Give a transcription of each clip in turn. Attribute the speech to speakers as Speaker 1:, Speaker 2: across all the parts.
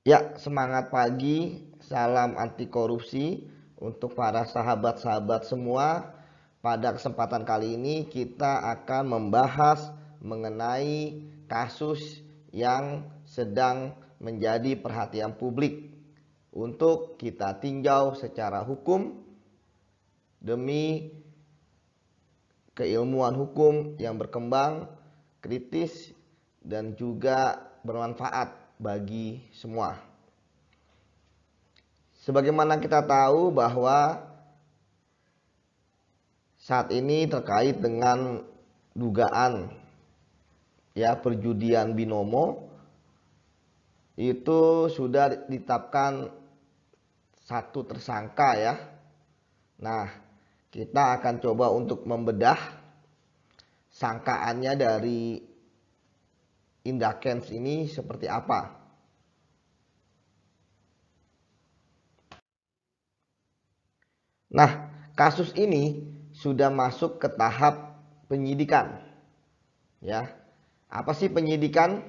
Speaker 1: Ya, semangat pagi, salam anti korupsi untuk para sahabat-sahabat semua. Pada kesempatan kali ini kita akan membahas mengenai kasus yang sedang menjadi perhatian publik untuk kita tinjau secara hukum demi keilmuan hukum yang berkembang, kritis, dan juga bermanfaat bagi semua. Sebagaimana kita tahu bahwa saat ini terkait dengan dugaan perjudian binomo itu sudah ditetapkan satu tersangka ya. Nah, kita akan coba untuk membedah sangkaannya dari Indra Kents ini seperti apa. Nah, kasus ini sudah masuk ke tahap penyidikan. Ya. Apa sih penyidikan?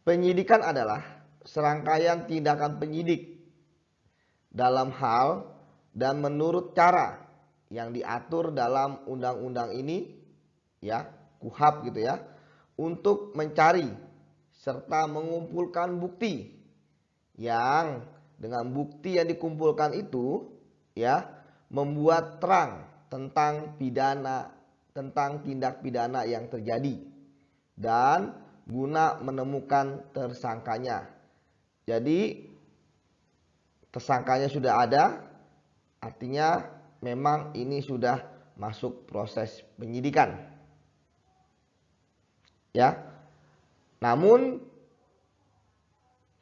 Speaker 1: Penyidikan adalah serangkaian tindakan penyidik dalam hal dan menurut cara yang diatur dalam undang-undang ini ya, KUHP gitu ya, untuk mencari serta mengumpulkan bukti yang dengan bukti yang dikumpulkan itu ya membuat terang tentang tindak pidana yang terjadi dan guna menemukan tersangkanya. Jadi tersangkanya sudah ada, artinya memang ini sudah masuk proses penyidikan. Ya. Namun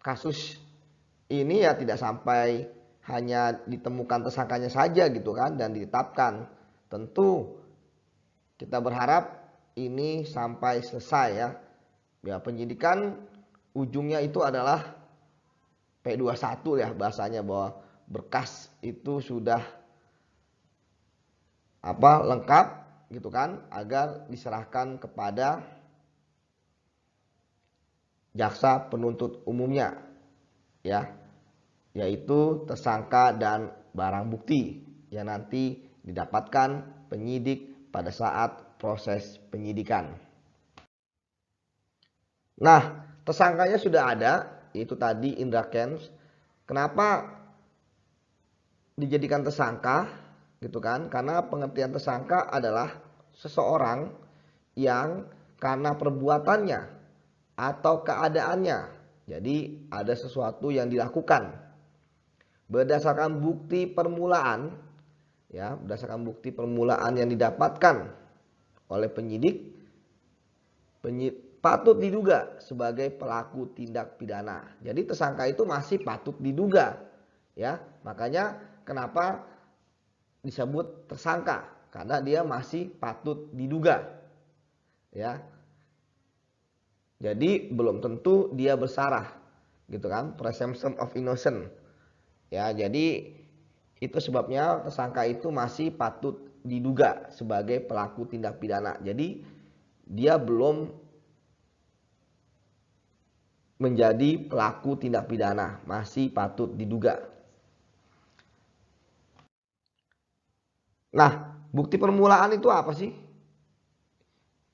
Speaker 1: kasus ini ya tidak sampai hanya ditemukan tersangkanya saja gitu kan dan ditetapkan. Tentu kita berharap ini sampai selesai ya. Ya, penyidikan ujungnya itu adalah P21 ya bahasanya, bahwa berkas itu sudah lengkap gitu kan, agar diserahkan kepada jaksa penuntut umumnya ya, yaitu tersangka dan barang bukti yang nanti didapatkan penyidik pada saat proses penyidikan. Nah, tersangkanya sudah ada, yaitu tadi Indra Kents. Kenapa dijadikan tersangka gitu kan? Karena pengertian tersangka adalah seseorang yang karena perbuatannya atau keadaannya, jadi ada sesuatu yang dilakukan berdasarkan bukti permulaan ya, berdasarkan bukti permulaan yang didapatkan oleh penyidik patut diduga sebagai pelaku tindak pidana. Jadi tersangka itu masih patut diduga ya, makanya kenapa disebut tersangka, karena dia masih patut diduga ya. Jadi belum tentu dia bersalah gitu kan, presumption of innocence ya. Jadi itu sebabnya tersangka itu masih patut diduga sebagai pelaku tindak pidana. Jadi dia belum menjadi pelaku tindak pidana, masih patut diduga. Nah, bukti permulaan itu apa sih?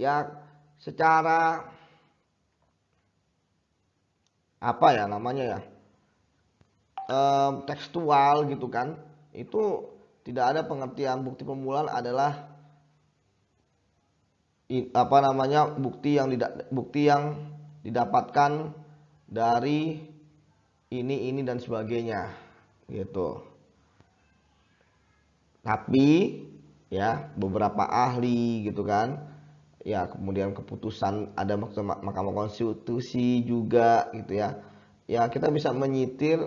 Speaker 1: Ya, secara apa ya namanya ya, tekstual gitu kan, itu tidak ada pengertian bukti permulaan adalah bukti yang didapatkan dari ini dan sebagainya gitu. Tapi ya beberapa ahli gitu kan, ya kemudian keputusan ada Mahkamah Konstitusi juga gitu ya. Ya kita bisa menyitir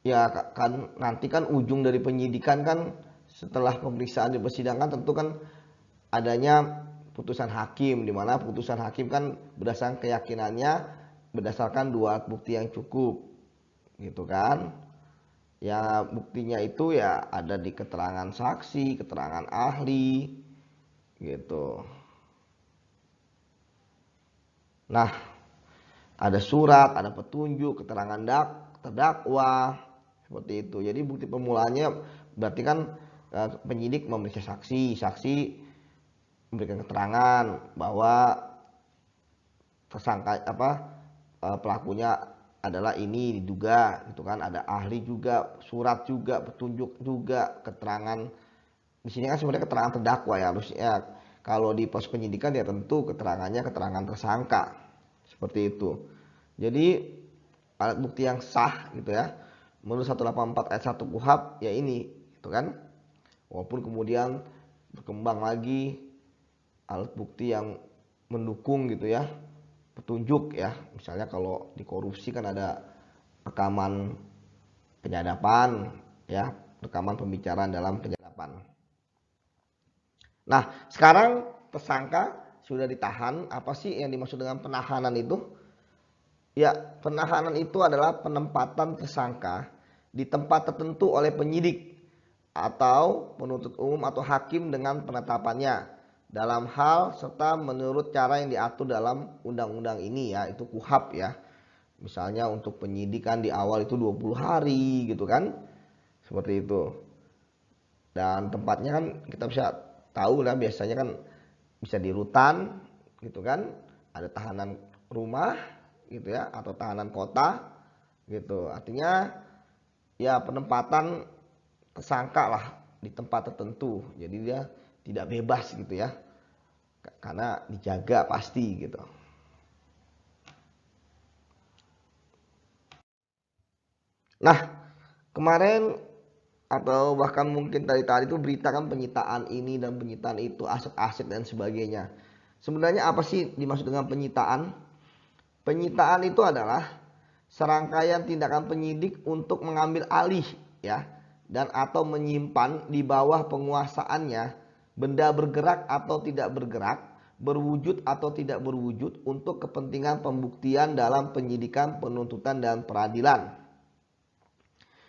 Speaker 1: ya kan, nanti kan ujung dari penyidikan kan setelah pemeriksaan di persidangan tentu kan adanya putusan hakim, di mana putusan hakim kan berdasarkan keyakinannya berdasarkan dua alat bukti yang cukup gitu kan. Ya buktinya itu ya ada di keterangan saksi, keterangan ahli gitu. Nah, ada surat, ada petunjuk, keterangan terdakwa, seperti itu. Jadi bukti permulaannya berarti kan penyidik memeriksa saksi, saksi memberikan keterangan bahwa tersangka pelakunya adalah ini diduga, gitu kan. Ada ahli juga, surat juga, petunjuk juga, keterangan. Di sini kan sebenarnya keterangan terdakwa ya, harusnya kalau di pos penyidikan ya tentu keterangannya keterangan tersangka, seperti itu. Jadi alat bukti yang sah gitu ya, menurut 184 ayat 1 KUHP ya ini, gitu kan. Walaupun kemudian berkembang lagi alat bukti yang mendukung gitu ya, petunjuk ya, misalnya kalau di korupsi kan ada rekaman penyadapan ya, rekaman pembicaraan dalam penyadapan. Nah, sekarang tersangka sudah ditahan. Apa sih yang dimaksud dengan penahanan itu? Ya, penahanan itu adalah penempatan tersangka di tempat tertentu oleh penyidik atau penuntut umum atau hakim dengan penetapannya dalam hal serta menurut cara yang diatur dalam undang-undang ini ya, itu KUHP ya. Misalnya untuk penyidikan di awal itu 20 hari gitu kan. Seperti itu. Dan tempatnya kan kita bisa tahu lah, biasanya kan bisa di rutan gitu kan. Ada tahanan rumah gitu ya, atau tahanan kota gitu. Artinya ya penempatan tersangka lah di tempat tertentu. Jadi dia tidak bebas gitu ya. Karena dijaga pasti gitu. Nah, kemarin atau bahkan mungkin tadi itu berita kan penyitaan ini dan penyitaan itu, aset-aset dan sebagainya. Sebenarnya apa sih dimaksud dengan penyitaan? Penyitaan itu adalah serangkaian tindakan penyidik untuk mengambil alih ya, dan atau menyimpan di bawah penguasaannya benda bergerak atau tidak bergerak, berwujud atau tidak berwujud untuk kepentingan pembuktian dalam penyidikan, penuntutan dan peradilan.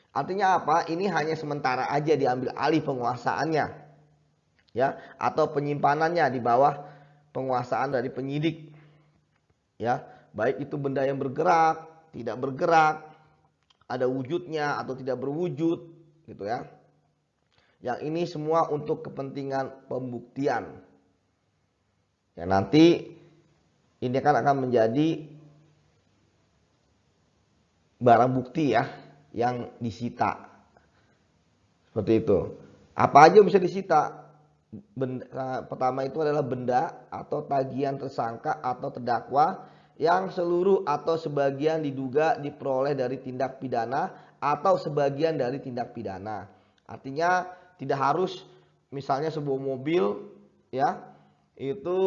Speaker 1: Artinya apa? Ini hanya sementara aja diambil alih penguasaannya ya, atau penyimpanannya di bawah penguasaan dari penyidik ya, baik itu benda yang bergerak, tidak bergerak, ada wujudnya atau tidak berwujud gitu ya. Yang ini semua untuk kepentingan pembuktian. Ya nanti ini kan akan menjadi barang bukti ya yang disita. Seperti itu. Apa aja bisa disita? Pertama itu adalah benda atau tagihan tersangka atau terdakwa yang seluruh atau sebagian diduga diperoleh dari tindak pidana atau sebagian dari tindak pidana. Artinya tidak harus misalnya sebuah mobil ya, itu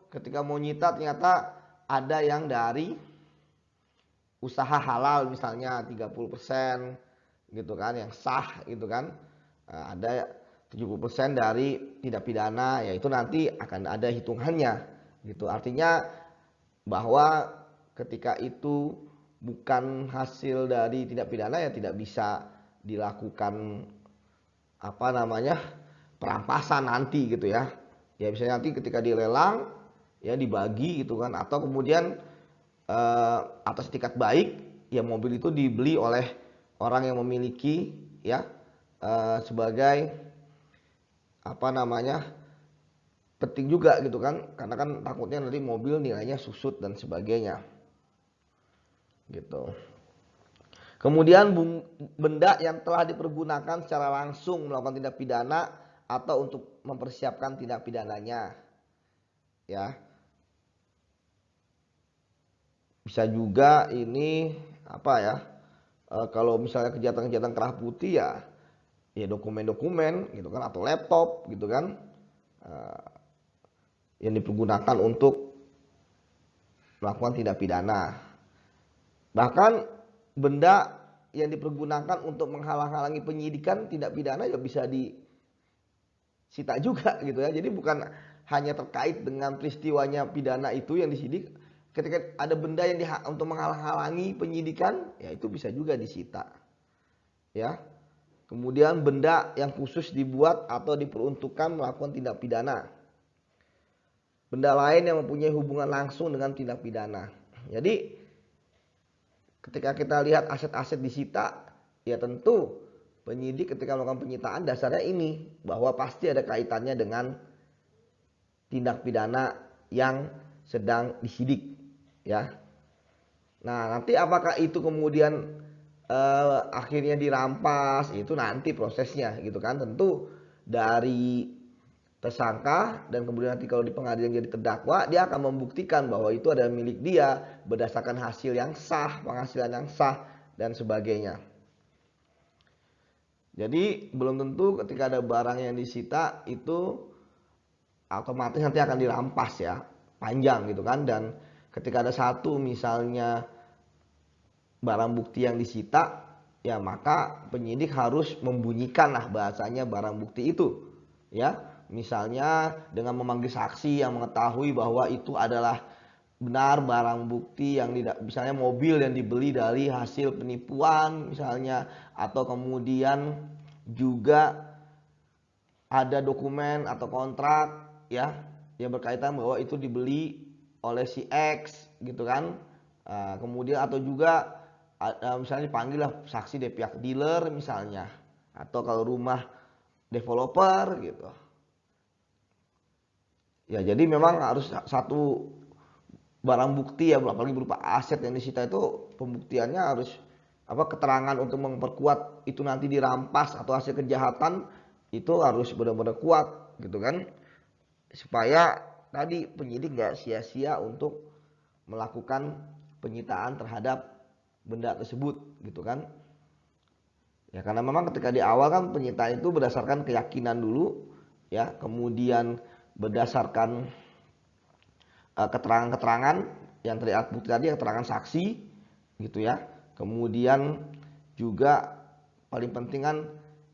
Speaker 1: ketika mau nyita ternyata ada yang dari usaha halal misalnya 30% gitu kan, yang sah gitu kan. Ada 70% dari tindak pidana, yaitu nanti akan ada hitungannya gitu. Artinya bahwa ketika itu bukan hasil dari tindak pidana ya tidak bisa dilakukan perampasan nanti gitu ya. Ya bisa nanti ketika dilelang ya dibagi gitu kan, atau kemudian atas etikat baik ya mobil itu dibeli oleh orang yang memiliki ya sebagai penting juga gitu kan, karena kan takutnya nanti mobil nilainya susut dan sebagainya gitu. Kemudian benda yang telah dipergunakan secara langsung melakukan tindak pidana atau untuk mempersiapkan tindak pidananya ya. Bisa juga ini kalau misalnya kejahatan-kejahatan kerah putih ya dokumen-dokumen gitu kan, atau laptop gitu kan, yang dipergunakan untuk melakukan tindak pidana. Bahkan benda yang dipergunakan untuk menghalang-halangi penyidikan tindak pidana ya bisa disita juga gitu ya. Jadi bukan hanya terkait dengan peristiwanya pidana itu yang disidik, ketika ada benda yang untuk menghalang-halangi penyidikan ya itu bisa juga disita ya. Kemudian benda yang khusus dibuat atau diperuntukkan melakukan tindak pidana. Benda lain yang mempunyai hubungan langsung dengan tindak pidana. Jadi ketika kita lihat aset-aset disita, ya tentu penyidik ketika melakukan penyitaan dasarnya ini, bahwa pasti ada kaitannya dengan tindak pidana yang sedang disidik, ya. Nah, nanti apakah itu kemudian akhirnya dirampas, itu nanti prosesnya gitu kan. Tentu dari tersangka dan kemudian nanti kalau di pengadilan jadi terdakwa, dia akan membuktikan bahwa itu adalah milik dia berdasarkan hasil yang sah, penghasilan yang sah dan sebagainya. Jadi belum tentu ketika ada barang yang disita itu otomatis nanti akan dirampas ya, panjang gitu kan. Dan ketika ada satu misalnya barang bukti yang disita, ya maka penyidik harus membunyikan lah bahasanya barang bukti itu, ya. Misalnya dengan memanggil saksi yang mengetahui bahwa itu adalah benar barang bukti yang tidak, misalnya mobil yang dibeli dari hasil penipuan misalnya, atau kemudian juga ada dokumen atau kontrak ya yang berkaitan bahwa itu dibeli oleh si X gitu kan. Kemudian atau juga misalnya dipanggil lah saksi dari pihak dealer misalnya, atau kalau rumah developer gitu. Ya jadi memang harus satu barang bukti ya, apalagi berupa aset yang disita, itu pembuktiannya harus keterangan untuk memperkuat itu nanti dirampas atau hasil kejahatan itu harus benar-benar kuat gitu kan, supaya tadi penyidik nggak sia-sia untuk melakukan penyitaan terhadap benda tersebut gitu kan. Ya karena memang ketika di awal kan penyitaan itu berdasarkan keyakinan dulu ya, kemudian berdasarkan keterangan-keterangan yang terlihat bukti tadi, keterangan saksi gitu ya. Kemudian juga paling penting kan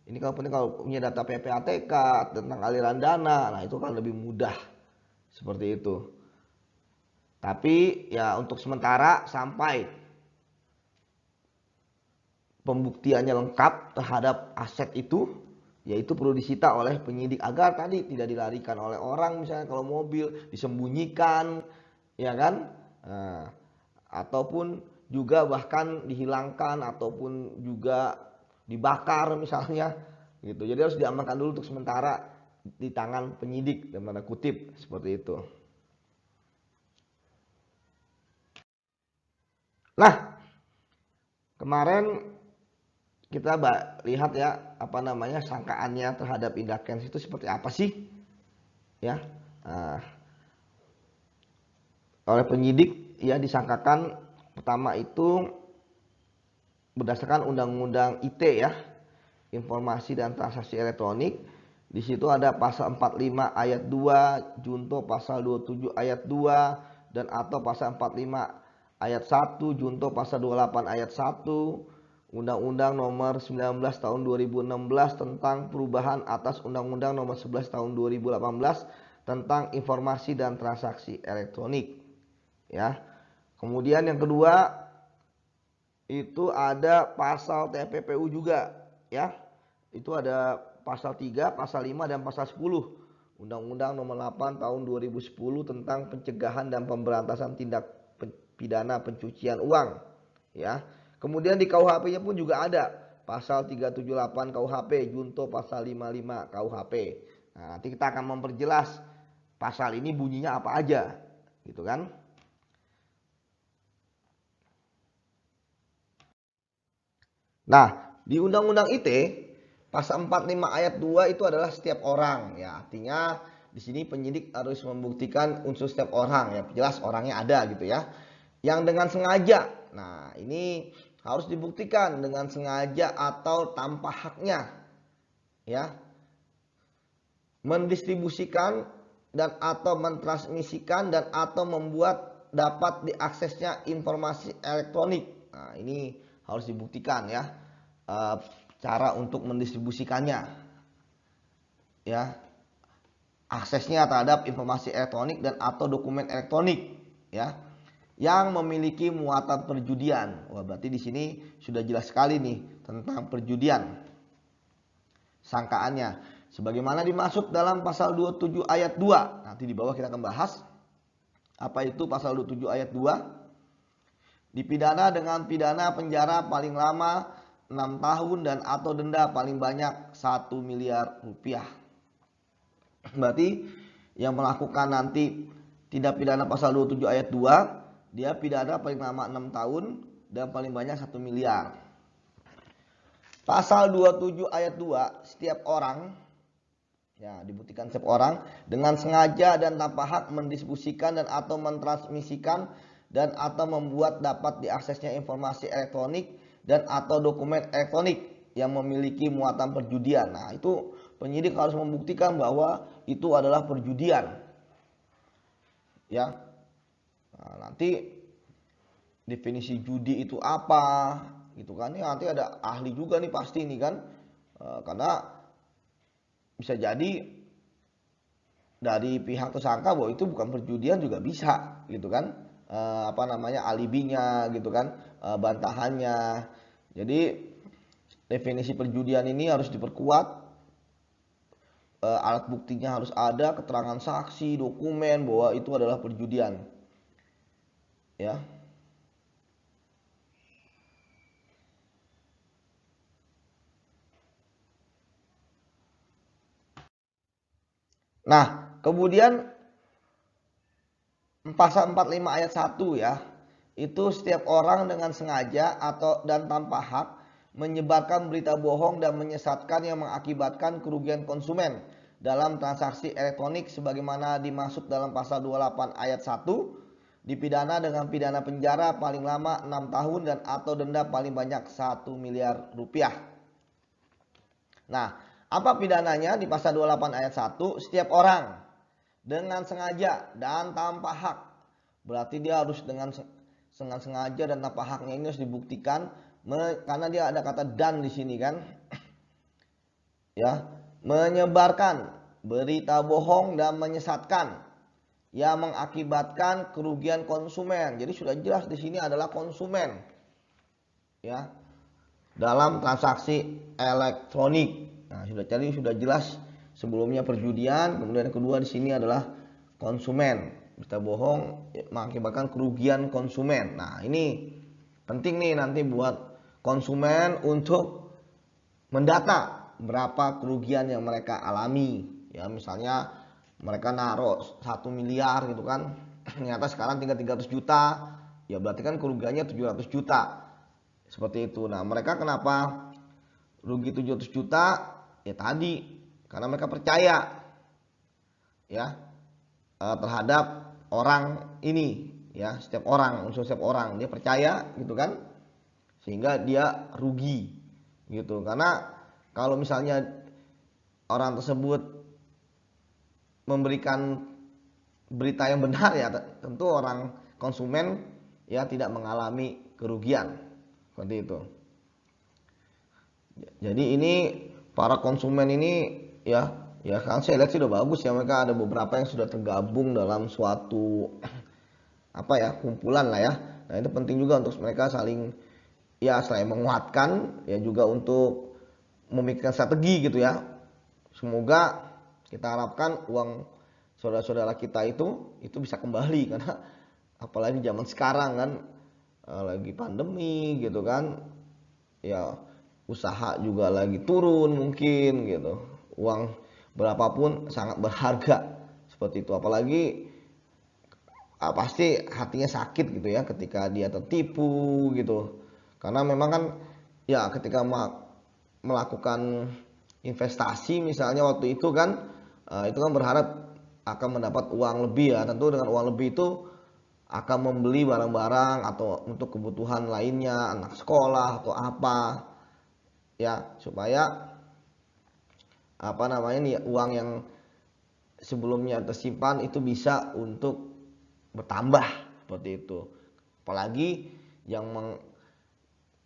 Speaker 1: ini, kalau punya data PPATK tentang aliran dana, nah itu kan lebih mudah seperti itu. Tapi ya untuk sementara sampai pembuktiannya lengkap terhadap aset itu, yaitu perlu disita oleh penyidik agar tadi tidak dilarikan oleh orang, misalnya kalau mobil disembunyikan ya kan, ataupun juga bahkan dihilangkan ataupun juga dibakar misalnya gitu. Jadi harus diamankan dulu untuk sementara di tangan penyidik, dalam tanda kutip seperti itu. Nah, kemarin kita lihat ya sangkaannya terhadap Indra Kents itu seperti apa sih ya. Oleh penyidik ya disangkakan pertama itu berdasarkan undang-undang IT ya, informasi dan transaksi elektronik. Di situ ada pasal 45 ayat 2 junto pasal 27 ayat 2 dan atau pasal 45 ayat 1 junto pasal 28 ayat 1 Undang-Undang nomor 19 tahun 2016 tentang perubahan atas Undang-Undang nomor 11 tahun 2018 tentang informasi dan transaksi elektronik ya. Kemudian yang kedua itu ada pasal TPPU juga ya. Itu ada pasal 3, pasal 5 dan pasal 10 Undang-Undang nomor 8 tahun 2010 tentang pencegahan dan pemberantasan tindak pidana pencucian uang ya. Kemudian di KUHP-nya pun juga ada pasal 378 KUHP junto pasal 55 KUHP. Nah, nanti kita akan memperjelas pasal ini bunyinya apa aja gitu kan. Nah, di Undang-Undang ITE pasal 45 ayat 2 itu adalah setiap orang ya. Artinya di sini penyidik harus membuktikan unsur setiap orang ya, jelas orangnya ada gitu ya. Yang dengan sengaja. Nah, ini harus dibuktikan dengan sengaja atau tanpa haknya ya, mendistribusikan dan atau mentransmisikan dan atau membuat dapat diaksesnya informasi elektronik. Nah, ini harus dibuktikan ya, cara untuk mendistribusikannya ya, aksesnya terhadap informasi elektronik dan atau dokumen elektronik ya yang memiliki muatan perjudian. Wah, berarti di sini sudah jelas sekali nih tentang perjudian sangkaannya. Sebagaimana dimaksud dalam pasal 27 ayat 2. Nanti di bawah kita akan bahas apa itu pasal 27 ayat 2. Dipidana dengan pidana penjara paling lama 6 tahun dan atau denda paling banyak 1 miliar rupiah. Berarti yang melakukan nanti tindak pidana pasal 27 ayat 2, dia pidana paling lama 6 tahun dan paling banyak 1 miliar. Pasal 27 ayat 2, setiap orang, ya dibuktikan setiap orang dengan sengaja dan tanpa hak mendistribusikan dan atau mentransmisikan dan atau membuat dapat diaksesnya informasi elektronik dan atau dokumen elektronik yang memiliki muatan perjudian. Nah, itu penyidik harus membuktikan bahwa itu adalah perjudian. Ya. Nah, nanti definisi judi itu apa gitu kan, ya nanti ada ahli juga nih pasti nih kan. Karena bisa jadi dari pihak tersangka bahwa itu bukan perjudian juga bisa gitu kan. Alibinya gitu kan, bantahannya. Jadi definisi perjudian ini harus diperkuat, alat buktinya harus ada, keterangan saksi, dokumen bahwa itu adalah perjudian. Ya. Nah, kemudian pasal 45 ayat 1 ya. Itu setiap orang dengan sengaja atau dan tanpa hak menyebarkan berita bohong dan menyesatkan yang mengakibatkan kerugian konsumen dalam transaksi elektronik sebagaimana dimaksud dalam pasal 28 ayat 1, dipidana dengan pidana penjara paling lama 6 tahun dan atau denda paling banyak 1 miliar rupiah. Nah, apa pidananya di pasal 28 ayat 1? Setiap orang dengan sengaja dan tanpa hak. Berarti dia harus dengan sengaja dan tanpa haknya ini harus dibuktikan, karena dia ada kata dan di sini kan. Ya, menyebarkan berita bohong dan menyesatkan yang mengakibatkan kerugian konsumen. Jadi sudah jelas di sini adalah konsumen. Ya. Dalam transaksi elektronik. Nah, sudah jelas sebelumnya perjudian, kemudian kedua di sini adalah konsumen. Berita bohong mengakibatkan kerugian konsumen. Nah, ini penting nih nanti buat konsumen untuk mendata berapa kerugian yang mereka alami. Ya, misalnya mereka naruh 1 miliar gitu kan. Ternyata sekarang tinggal 300 juta. Ya berarti kan kerugiannya 700 juta. Seperti itu. Nah, mereka kenapa rugi 700 juta? Ya tadi, karena mereka percaya ya terhadap orang ini ya, unsur setiap orang dia percaya gitu kan, sehingga dia rugi gitu. Karena kalau misalnya orang tersebut memberikan berita yang benar ya tentu orang konsumen ya tidak mengalami kerugian seperti itu. Jadi ini para konsumen ini ya kan saya lihat sih udah bagus ya, mereka ada beberapa yang sudah tergabung dalam suatu kumpulan lah ya. Nah, itu penting juga untuk mereka saling ya selain menguatkan ya juga untuk memikirkan strategi gitu ya. Semoga kita harapkan uang saudara-saudara kita itu bisa kembali, karena apalagi zaman sekarang kan lagi pandemi gitu kan. Ya usaha juga lagi turun mungkin gitu. Uang berapapun sangat berharga seperti itu. Apalagi pasti hatinya sakit gitu ya ketika dia tertipu gitu. Karena memang kan ya ketika melakukan investasi misalnya waktu itu kan itu kan berharap akan mendapat uang lebih ya. Tentu dengan uang lebih itu akan membeli barang-barang atau untuk kebutuhan lainnya, anak sekolah atau apa ya, supaya uang yang sebelumnya tersimpan itu bisa untuk bertambah seperti itu. Apalagi yang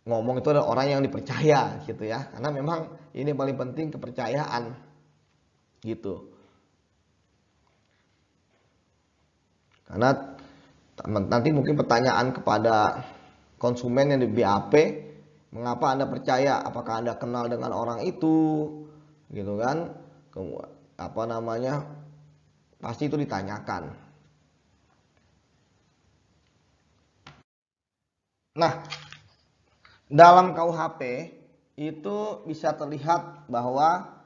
Speaker 1: ngomong itu adalah orang yang dipercaya gitu ya, karena memang ini paling penting, kepercayaan gitu. Karena nanti mungkin pertanyaan kepada konsumen yang di BAP, mengapa Anda percaya? Apakah Anda kenal dengan orang itu? Gitu kan? Pasti itu ditanyakan. Nah, dalam KUHP itu bisa terlihat bahwa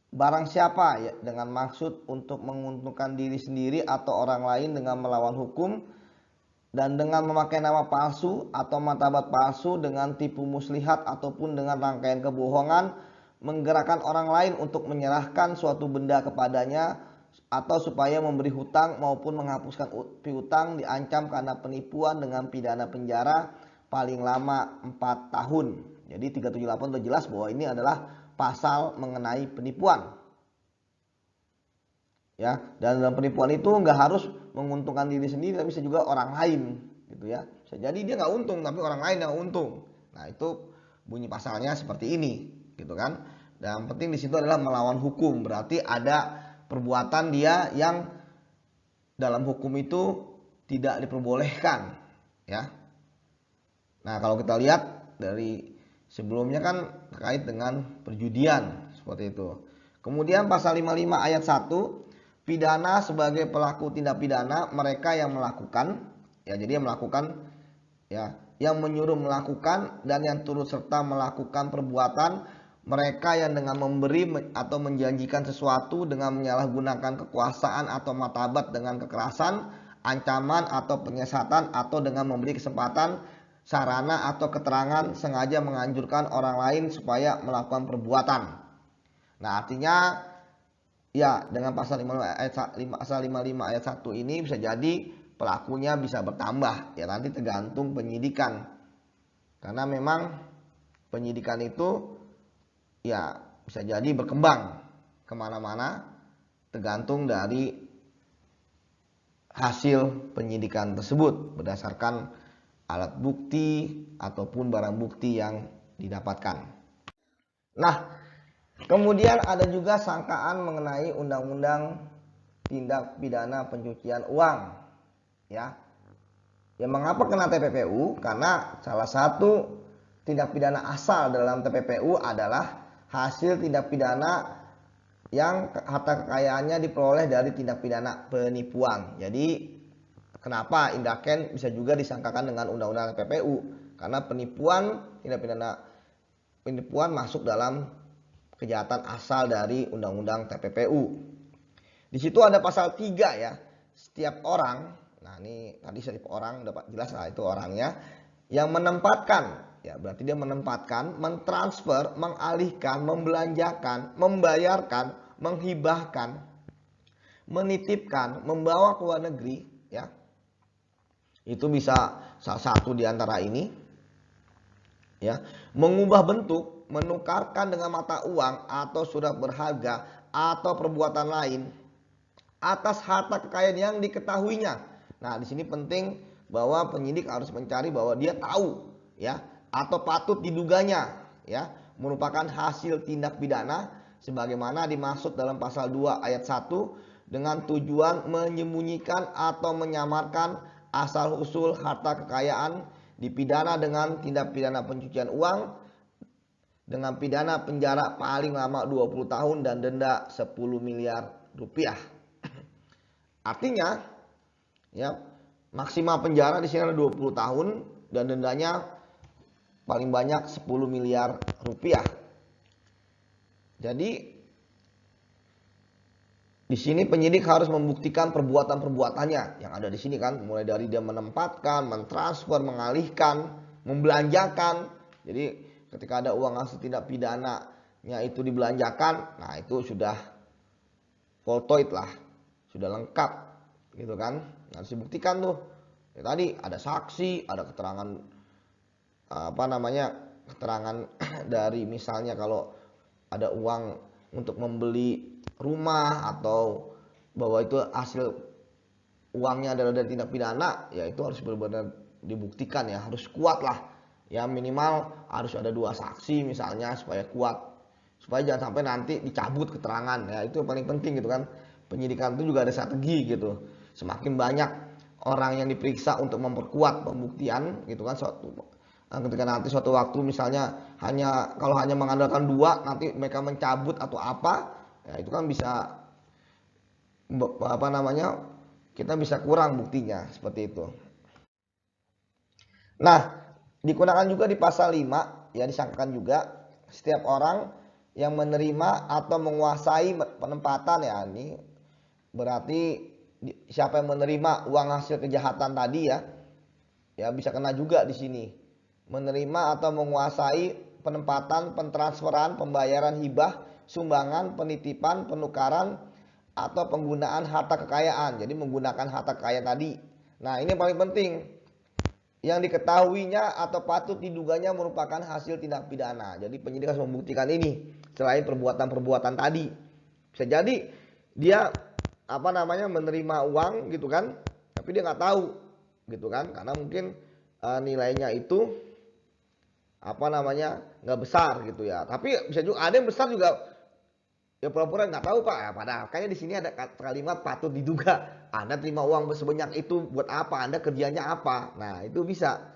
Speaker 1: barang siapa ya dengan maksud untuk menguntungkan diri sendiri atau orang lain dengan melawan hukum dan dengan memakai nama palsu atau martabat palsu dengan tipu muslihat ataupun dengan rangkaian kebohongan menggerakkan orang lain untuk menyerahkan suatu benda kepadanya atau supaya memberi hutang maupun menghapuskan piutang diancam karena penipuan dengan pidana penjara paling lama 4 tahun. Jadi 378 sudah jelas bahwa ini adalah pasal mengenai penipuan. Ya, dan dalam penipuan itu nggak harus menguntungkan diri sendiri, tapi bisa juga orang lain, gitu ya. Bisa jadi dia nggak untung, tapi orang lain yang untung. Nah, itu bunyi pasalnya seperti ini, gitu kan. Dan penting di situ adalah melawan hukum, berarti ada perbuatan dia yang dalam hukum itu tidak diperbolehkan, ya. Nah, kalau kita lihat dari sebelumnya kan terkait dengan perjudian seperti itu. Kemudian pasal 55 ayat 1, pidana sebagai pelaku tindak pidana mereka yang melakukan, ya jadi yang melakukan, ya yang menyuruh melakukan dan yang turut serta melakukan perbuatan mereka yang dengan memberi atau menjanjikan sesuatu dengan menyalahgunakan kekuasaan atau martabat dengan kekerasan, ancaman atau penyesatan atau dengan memberi kesempatan, sarana atau keterangan sengaja menganjurkan orang lain supaya melakukan perbuatan. Nah, artinya ya dengan pasal 55 ayat 1 ini bisa jadi pelakunya bisa bertambah, ya nanti tergantung penyidikan. Karena memang penyidikan itu ya bisa jadi berkembang kemana-mana tergantung dari hasil penyidikan tersebut berdasarkan alat bukti ataupun barang bukti yang didapatkan. Nah, kemudian ada juga sangkaan mengenai undang-undang tindak pidana pencucian uang, ya. Ya mengapa kena TPPU? Karena salah satu tindak pidana asal dalam TPPU adalah hasil tindak pidana yang harta kekayaannya diperoleh dari tindak pidana penipuan. Jadi kenapa Indaken bisa juga disangkakan dengan undang-undang TPPU? Karena penipuan, tindak pidana penipuan masuk dalam kejahatan asal dari undang-undang TPPU. Di situ ada pasal 3 ya. Setiap orang, nah ini tadi setiap orang dapat jelas lah itu orangnya yang menempatkan, ya berarti dia menempatkan, mentransfer, mengalihkan, membelanjakan, membayarkan, menghibahkan, menitipkan, membawa ke luar negeri, ya. Itu bisa salah satu di antara ini, ya. Mengubah bentuk, menukarkan dengan mata uang atau surat berharga atau perbuatan lain atas harta kekayaan yang diketahuinya. Nah, di sini penting bahwa penyidik harus mencari bahwa dia tahu, ya, atau patut diduganya, ya, merupakan hasil tindak pidana sebagaimana dimaksud dalam pasal 2 ayat 1 dengan tujuan menyembunyikan atau menyamarkan asal usul harta kekayaan, dipidana dengan tindak pidana pencucian uang dengan pidana penjara paling lama 20 tahun dan denda 10 miliar rupiah. Artinya, ya maksimal penjara di sini ada 20 tahun dan dendanya paling banyak 10 miliar rupiah. Jadi di sini penyidik harus membuktikan perbuatan-perbuatannya yang ada di sini kan, mulai dari dia menempatkan, mentransfer, mengalihkan, membelanjakan. Jadi ketika ada uang hasil tindak pidananya itu dibelanjakan, nah itu sudah voltoid lah, sudah lengkap gitu kan. Nah, harus dibuktikan tuh. Ya, tadi ada saksi, ada keterangan keterangan dari misalnya kalau ada uang untuk membeli rumah atau bahwa itu hasil uangnya adalah dari tindak pidana, ya itu harus benar-benar dibuktikan ya, harus kuat lah. Ya minimal harus ada 2 saksi misalnya supaya kuat. Supaya jangan sampai nanti dicabut keterangan, ya itu yang paling penting gitu kan. Penyidikan itu juga ada strategi gitu. Semakin banyak orang yang diperiksa untuk memperkuat pembuktian gitu kan, ketika nanti suatu waktu misalnya kalau hanya mengandalkan 2 nanti mereka mencabut atau apa, ya itu kan bisa kita bisa kurang buktinya seperti itu. Nah, digunakan juga di pasal 5, ya disangkakan juga setiap orang yang menerima atau menguasai penempatan, ya ini berarti siapa yang menerima uang hasil kejahatan tadi ya bisa kena juga di sini. Menerima atau menguasai penempatan, pentransferan, pembayaran hibah, sumbangan, penitipan, penukaran atau penggunaan harta kekayaan. Jadi menggunakan harta kekayaan tadi. Nah, ini yang paling penting. Yang diketahuinya atau patut diduganya merupakan hasil tindak pidana. Jadi penyidik harus membuktikan ini selain perbuatan-perbuatan tadi. Bisa jadi dia menerima uang gitu kan, tapi dia nggak tahu gitu kan, karena mungkin nilainya itu nggak besar gitu ya. Tapi bisa juga ada yang besar juga, ya pura-pura nggak tahu Pak. Ya, padahal kayaknya di sini ada kalimat patut diduga. Anda terima uang sebanyak itu buat apa? Anda kerjanya apa? Nah itu bisa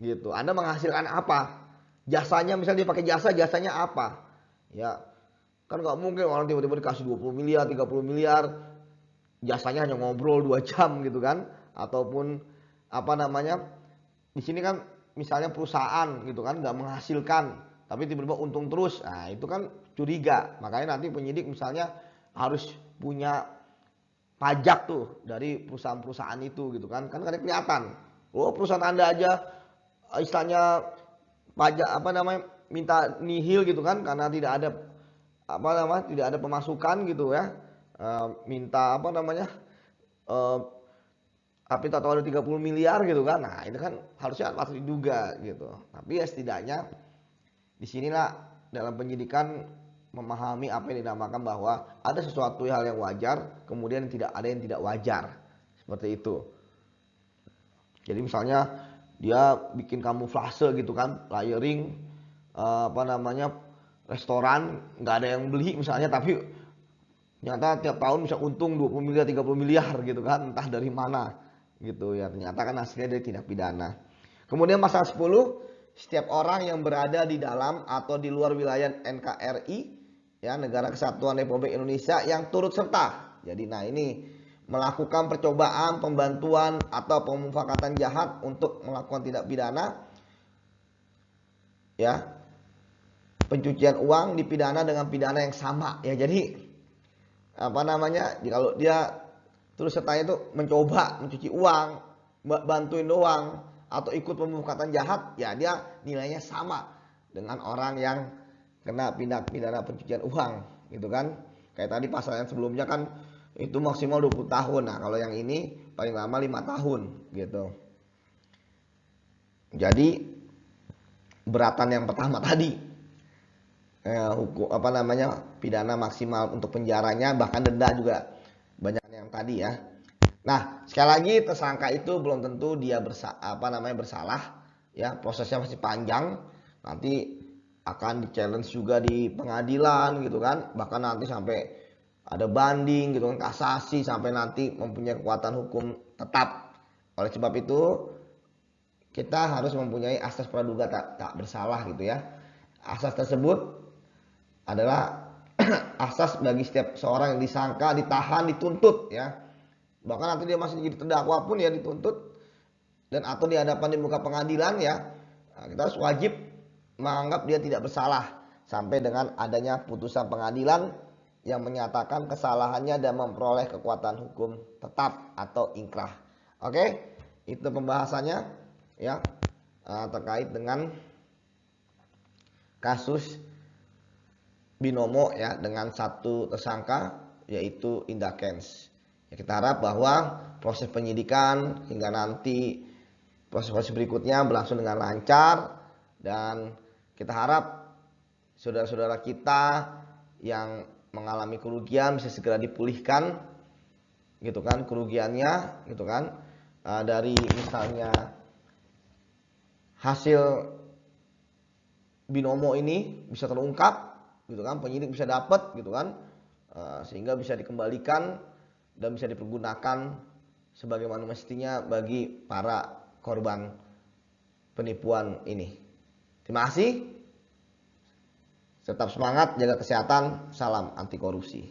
Speaker 1: gitu. Anda menghasilkan apa? Jasanya misalnya dia pakai jasanya apa? Ya kan nggak mungkin orang tiba-tiba dikasih 20 miliar, 30 miliar, jasanya hanya ngobrol 2 jam gitu kan? Ataupun apa namanya? Di sini kan misalnya perusahaan gitu kan nggak menghasilkan, tapi tiba-tiba untung terus. Nah itu kan curiga. Makanya nanti penyidik misalnya harus punya pajak tuh dari perusahaan-perusahaan itu gitu kan ada kelihatan. Oh perusahaan anda aja istilahnya pajak minta nihil gitu kan, karena tidak ada tidak ada pemasukan gitu ya. Minta eh, tapi tak tahu ada 30 miliar gitu kan. Nah itu kan harusnya patut diduga gitu. Tapi ya setidaknya disinilah dalam penyidikan memahami apa yang dinamakan bahwa ada sesuatu hal yang wajar, kemudian tidak ada yang tidak wajar, seperti itu. Jadi misalnya dia bikin kamuflase gitu kan, layering restoran, nggak ada yang beli misalnya, tapi ternyata tiap tahun bisa untung 20 miliar 30 miliar gitu kan, entah dari mana gitu ya, ternyata kan hasilnya dari tindak pidana. Kemudian pasal 10, setiap orang yang berada di dalam atau di luar wilayah NKRI ya, Negara Kesatuan Republik Indonesia, yang turut serta. Jadi nah ini melakukan percobaan, pembantuan atau pemufakatan jahat untuk melakukan tindak pidana ya, pencucian uang dipidana dengan pidana yang sama ya. Jadi kalau dia terus sertanya itu mencoba mencuci uang, bantuin doang, atau ikut pemufakatan jahat, ya dia nilainya sama dengan orang yang kena tindak pidana pencucian uang gitu kan. Kayak tadi pasal yang sebelumnya kan itu maksimal 20 tahun. Nah kalau yang ini paling lama 5 tahun gitu. Jadi beratan yang pertama tadi, hukum pidana maksimal untuk penjaranya, bahkan denda juga banyak yang tadi ya. Nah sekali lagi, tersangka itu belum tentu dia bersalah ya, prosesnya masih panjang, nanti akan di-challenge juga di pengadilan gitu kan, bahkan nanti sampai ada banding gitu kan, kasasi, sampai nanti mempunyai kekuatan hukum tetap. Oleh sebab itu kita harus mempunyai asas praduga tak bersalah gitu ya. Asas tersebut adalah asas bagi setiap seorang yang disangka, ditahan, dituntut ya. Bahkan nanti dia masih jadi terdakwa pun ya dituntut dan atau di hadapan di muka pengadilan ya. Nah, kita harus wajib menganggap dia tidak bersalah sampai dengan adanya putusan pengadilan yang menyatakan kesalahannya dan memperoleh kekuatan hukum tetap atau ingkrah. Oke, itu pembahasannya ya, terkait dengan kasus binomo ya, dengan satu tersangka yaitu Indah Kents. Ya, kita harap bahwa proses penyidikan hingga nanti proses berikutnya berlangsung dengan lancar, dan kita harap saudara-saudara kita yang mengalami kerugian bisa segera dipulihkan gitu kan, kerugiannya gitu kan, dari misalnya hasil binomo ini bisa terungkap gitu kan, penyidik bisa dapat gitu kan, sehingga bisa dikembalikan dan bisa dipergunakan sebagaimana mestinya bagi para korban penipuan ini. Terima kasih. Tetap semangat, jaga kesehatan, salam anti korupsi.